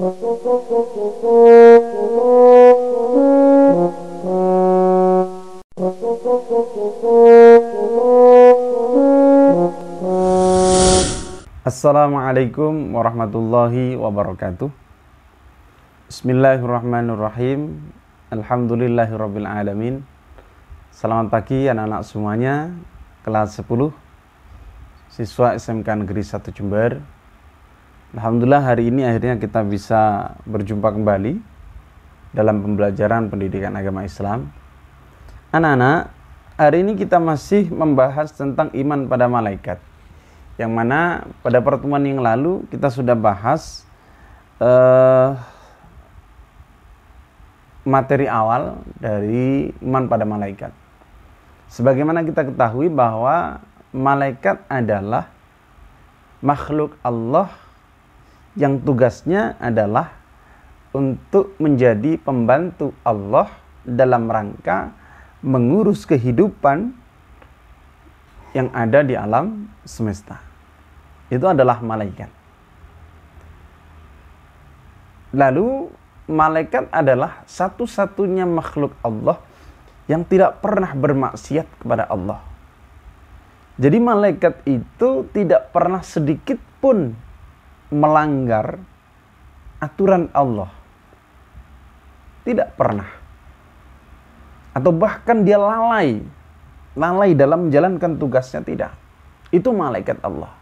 Assalamualaikum warahmatullahi wabarakatuh. Bismillahirrahmanirrahim. Alhamdulillahirabbil alamin. Selamat pagi anak-anak semuanya, kelas 10 siswa SMK Negeri 1 Jember. Alhamdulillah hari ini akhirnya kita bisa berjumpa kembali dalam pembelajaran pendidikan agama Islam. Anak-anak, hari ini kita masih membahas tentang iman pada malaikat, yang mana pada pertemuan yang lalu kita sudah bahas materi awal dari iman pada malaikat. Sebagaimana kita ketahui bahwa malaikat adalah makhluk Allah yang tugasnya adalah untuk menjadi pembantu Allah dalam rangka mengurus kehidupan yang ada di alam semesta. Itu adalah malaikat. Lalu malaikat adalah satu-satunya makhluk Allah yang tidak pernah bermaksiat kepada Allah. Jadi malaikat itu tidak pernah sedikit pun melanggar aturan Allah. Tidak pernah. Atau bahkan dia lalai dalam menjalankan tugasnya, tidak. Itu malaikat Allah.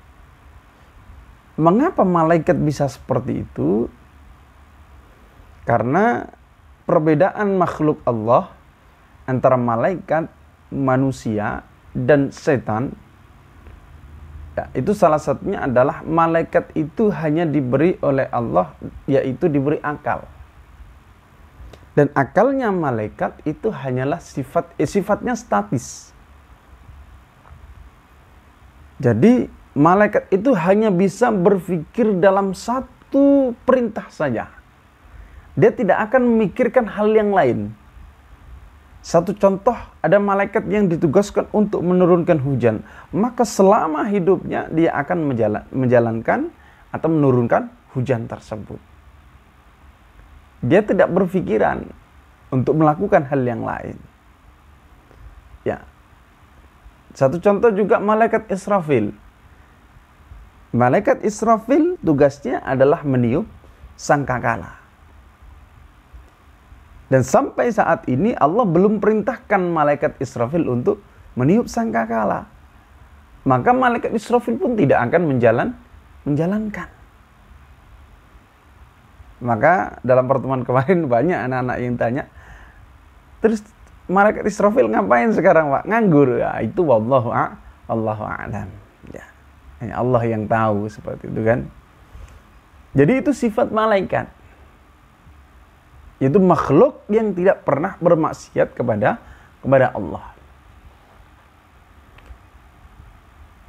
Mengapa malaikat bisa seperti itu? Karena perbedaan makhluk Allah antara malaikat, manusia, dan setan, ya, itu salah satunya adalah malaikat itu hanya diberi oleh Allah, yaitu diberi akal. Dan akalnya malaikat itu hanyalah sifatnya statis. Jadi malaikat itu hanya bisa berpikir dalam satu perintah saja. Dia tidak akan memikirkan hal yang lain. Satu contoh, ada malaikat yang ditugaskan untuk menurunkan hujan. Maka selama hidupnya dia akan menjalankan atau menurunkan hujan tersebut. Dia tidak berpikiran untuk melakukan hal yang lain. Ya. Satu contoh juga malaikat Israfil. Malaikat Israfil tugasnya adalah meniup sangkakala. Dan sampai saat ini Allah belum perintahkan malaikat Israfil untuk meniup sangkakala. Maka malaikat Israfil pun tidak akan menjalankan. Maka dalam pertemuan kemarin banyak anak-anak yang tanya, terus malaikat Israfil ngapain sekarang, Pak? Nganggur. Ya, itu wallahu a'lam. Ya, hanya Allah yang tahu seperti itu kan. Jadi itu sifat malaikat. Itu makhluk yang tidak pernah bermaksiat kepada Allah.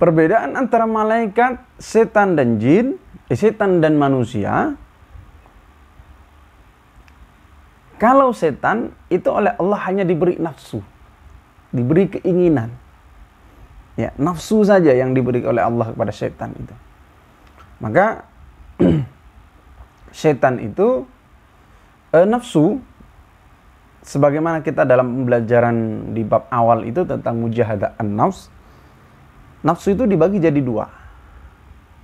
Perbedaan antara malaikat, setan dan jin, setan dan manusia. Kalau setan itu oleh Allah hanya diberi nafsu, diberi keinginan. Ya, nafsu saja yang diberi oleh Allah kepada setan itu. Maka setan itu nafsu, sebagaimana kita dalam pembelajaran di bab awal itu tentang mujahadah an-nafs. Nafsu itu dibagi jadi dua.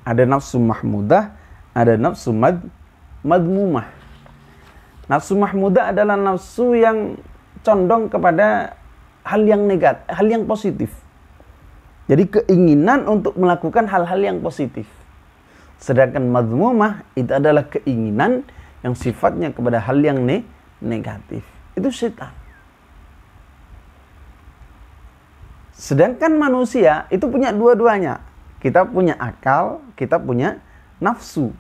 Ada nafsu mahmudah, ada nafsu madmumah. Nafsu mahmudah adalah nafsu yang condong kepada hal yang negatif, hal yang positif. Jadi keinginan untuk melakukan hal-hal yang positif. Sedangkan madmumah itu adalah keinginan yang sifatnya kepada hal yang negatif. Itu setan. Sedangkan manusia itu punya dua-duanya. Kita punya akal, kita punya nafsu.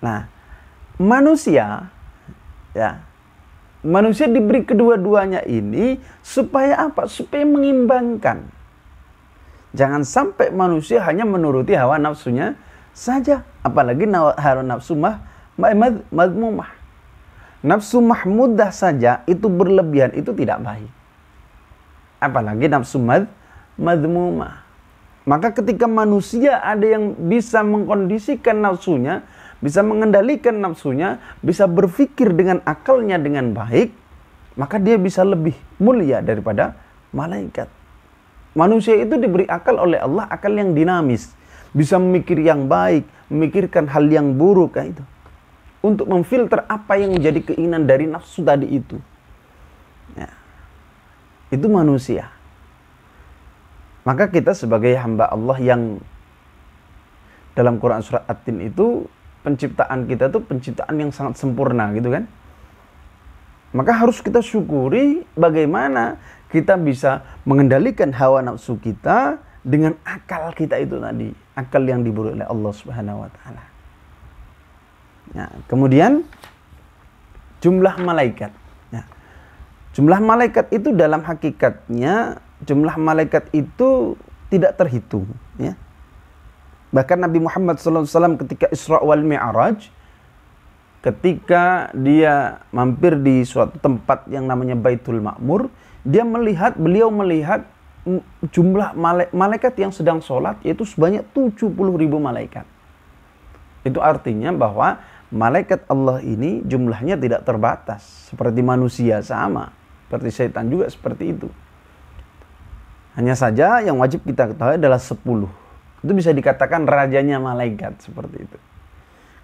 Nah, manusia diberi kedua-duanya ini supaya apa? Supaya mengimbangkan. Jangan sampai manusia hanya menuruti hawa nafsunya saja, apalagi hawa nafsu madmumah. Nafsu mahmudah saja itu berlebihan, itu tidak baik. Apalagi nafsu madmumah. Maka ketika manusia ada yang bisa mengkondisikan nafsunya, bisa mengendalikan nafsunya, bisa berpikir dengan akalnya dengan baik, maka dia bisa lebih mulia daripada malaikat. Manusia itu diberi akal oleh Allah, akal yang dinamis. Bisa memikir yang baik, memikirkan hal yang buruk, itu. Untuk memfilter apa yang menjadi keinginan dari nafsu tadi itu. Ya. Itu manusia. Maka kita sebagai hamba Allah yang dalam Quran Surat At-Tin itu, penciptaan kita itu penciptaan yang sangat sempurna gitu kan. Maka harus kita syukuri bagaimana kita bisa mengendalikan hawa nafsu kita dengan akal kita itu tadi. Akal yang diberi oleh Allah Subhanahu wa Ta'ala. Ya, kemudian jumlah malaikat. Ya. Jumlah malaikat itu dalam hakikatnya, jumlah malaikat itu tidak terhitung. Ya. Bahkan Nabi Muhammad SAW ketika Isra wal Mi'raj, ketika dia mampir di suatu tempat yang namanya Baitul Ma'mur, beliau melihat jumlah malaikat yang sedang sholat, yaitu sebanyak 70.000 malaikat. Itu artinya bahwa malaikat Allah ini jumlahnya tidak terbatas. Seperti manusia sama, seperti setan juga seperti itu. Hanya saja yang wajib kita ketahui adalah 10. Itu bisa dikatakan rajanya malaikat, seperti itu.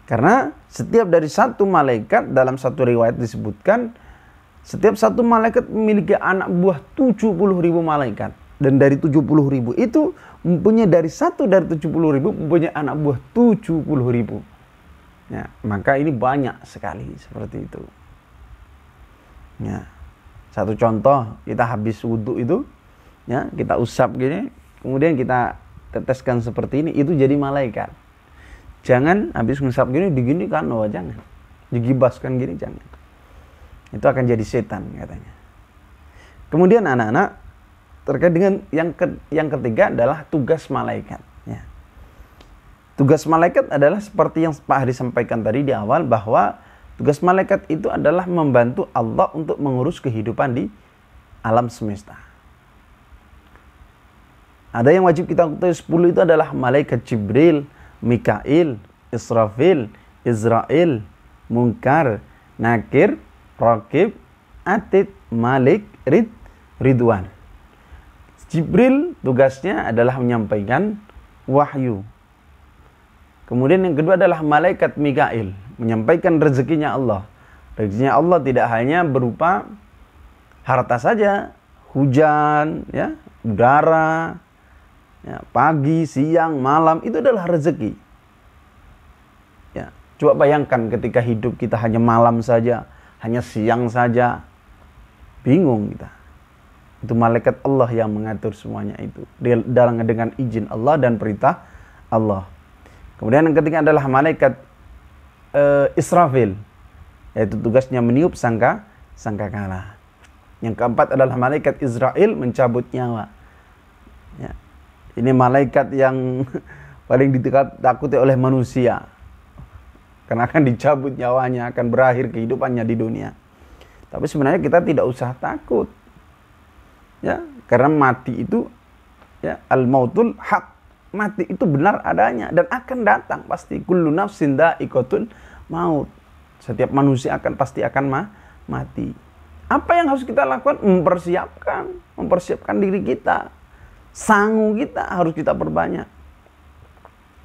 Karena setiap dari satu malaikat, dalam satu riwayat disebutkan, setiap satu malaikat memiliki anak buah 70.000 malaikat. Dan dari 70.000 itu mempunyai dari 70.000 mempunyai anak buah 70.000. Ya, maka ini banyak sekali seperti itu. Ya. Satu contoh, kita habis wudhu itu, ya, kita usap gini, kemudian kita teteskan seperti ini, itu jadi malaikat. Jangan habis ngusap gini, digini kan, jangan. Digibaskan gini, jangan. Itu akan jadi setan katanya. Kemudian anak-anak, terkait dengan yang ketiga adalah tugas malaikat. Ya. Tugas malaikat adalah seperti yang Pak Hari sampaikan tadi di awal, bahwa tugas malaikat itu adalah membantu Allah untuk mengurus kehidupan di alam semesta. Ada yang wajib kita ketahui 10 itu adalah malaikat Jibril, Mikail, Israfil, Israel, Munkar, Nakir, Raqib, Atid, Malik, Ridwan. Jibril tugasnya adalah menyampaikan wahyu. Kemudian yang kedua adalah malaikat Mikail, menyampaikan rezekinya Allah. Rezekinya Allah tidak hanya berupa harta saja, hujan, ya, udara, ya, pagi, siang, malam, itu adalah rezeki. Ya, coba bayangkan ketika hidup kita hanya malam saja, hanya siang saja, bingung kita. Itu malaikat Allah yang mengatur semuanya itu dengan izin Allah dan perintah Allah. Kemudian yang ketiga adalah malaikat Israfil, yaitu tugasnya meniup sangkakala. Yang keempat adalah malaikat Israel, mencabut nyawa. Ya. Ini malaikat yang paling ditakuti oleh manusia, karena akan dicabut nyawanya, akan berakhir kehidupannya di dunia. Tapi sebenarnya kita tidak usah takut. Ya, karena mati itu, ya, al-mautul haq, mati itu benar adanya dan akan datang pasti. Kullu nafsin dha'iqatul maut. Setiap manusia pasti akan mati. Apa yang harus kita lakukan? Mempersiapkan diri kita. Sangu kita harus kita perbanyak.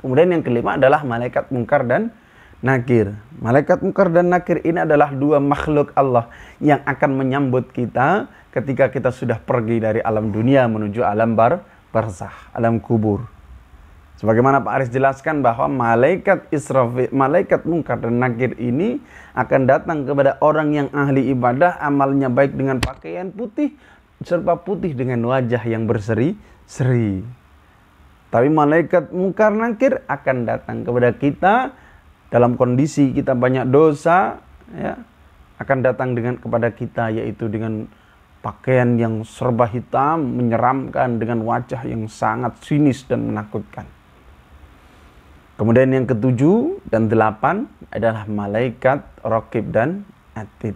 Kemudian yang kelima adalah malaikat Munkar dan Nakir. Malaikat Munkar dan Nakir ini adalah dua makhluk Allah yang akan menyambut kita ketika kita sudah pergi dari alam dunia menuju alam barzakh, alam kubur. Sebagaimana Pak Aris jelaskan bahwa malaikat Israfil, malaikat Munkar dan Nakir ini akan datang kepada orang yang ahli ibadah, amalnya baik dengan pakaian putih, serba putih dengan wajah yang berseri-seri. Tapi malaikat Munkar Nakir akan datang kepada kita dalam kondisi kita banyak dosa, ya, akan datang kepada kita yaitu dengan pakaian yang serba hitam, menyeramkan, dengan wajah yang sangat sinis dan menakutkan. Kemudian yang ketujuh dan 8 adalah malaikat Raqib dan Atid.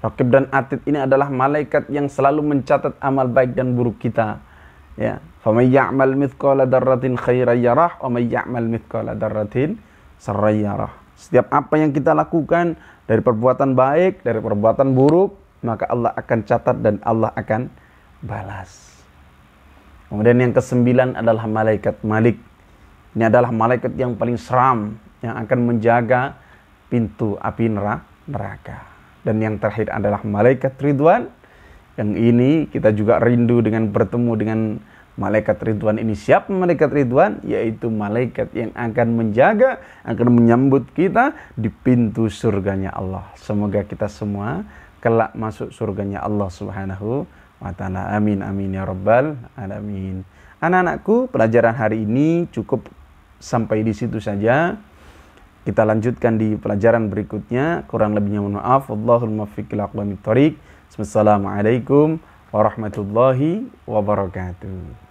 Raqib dan Atid ini adalah malaikat yang selalu mencatat amal baik dan buruk kita. Ya, faman ya'mal mithqala dzarratin khairan yarah wa may ya'mal mithqala dzarratin syarran yarah. Setiap apa yang kita lakukan dari perbuatan baik, dari perbuatan buruk, maka Allah akan catat dan Allah akan balas. Kemudian yang kesembilan adalah malaikat Malik. Ini adalah malaikat yang paling seram, yang akan menjaga pintu api neraka. Dan yang terakhir adalah malaikat Ridwan. Yang ini kita juga rindu dengan bertemu dengan malaikat Ridwan ini. Siapa malaikat Ridwan? Yaitu malaikat yang akan menjaga, akan menyambut kita di pintu surganya Allah. Semoga kita semua kelak masuk surganya Allah Subhanahu wa ta'ala. Amin, amin ya rabbal alamin. Anak-anakku, pelajaran hari ini cukup sampai di situ saja. Kita lanjutkan di pelajaran berikutnya. Kurang lebihnya mohon maaf. Wallahul muwaffiq ila aqwamit thoriq. Wassalamualaikum warahmatullahi wabarakatuh.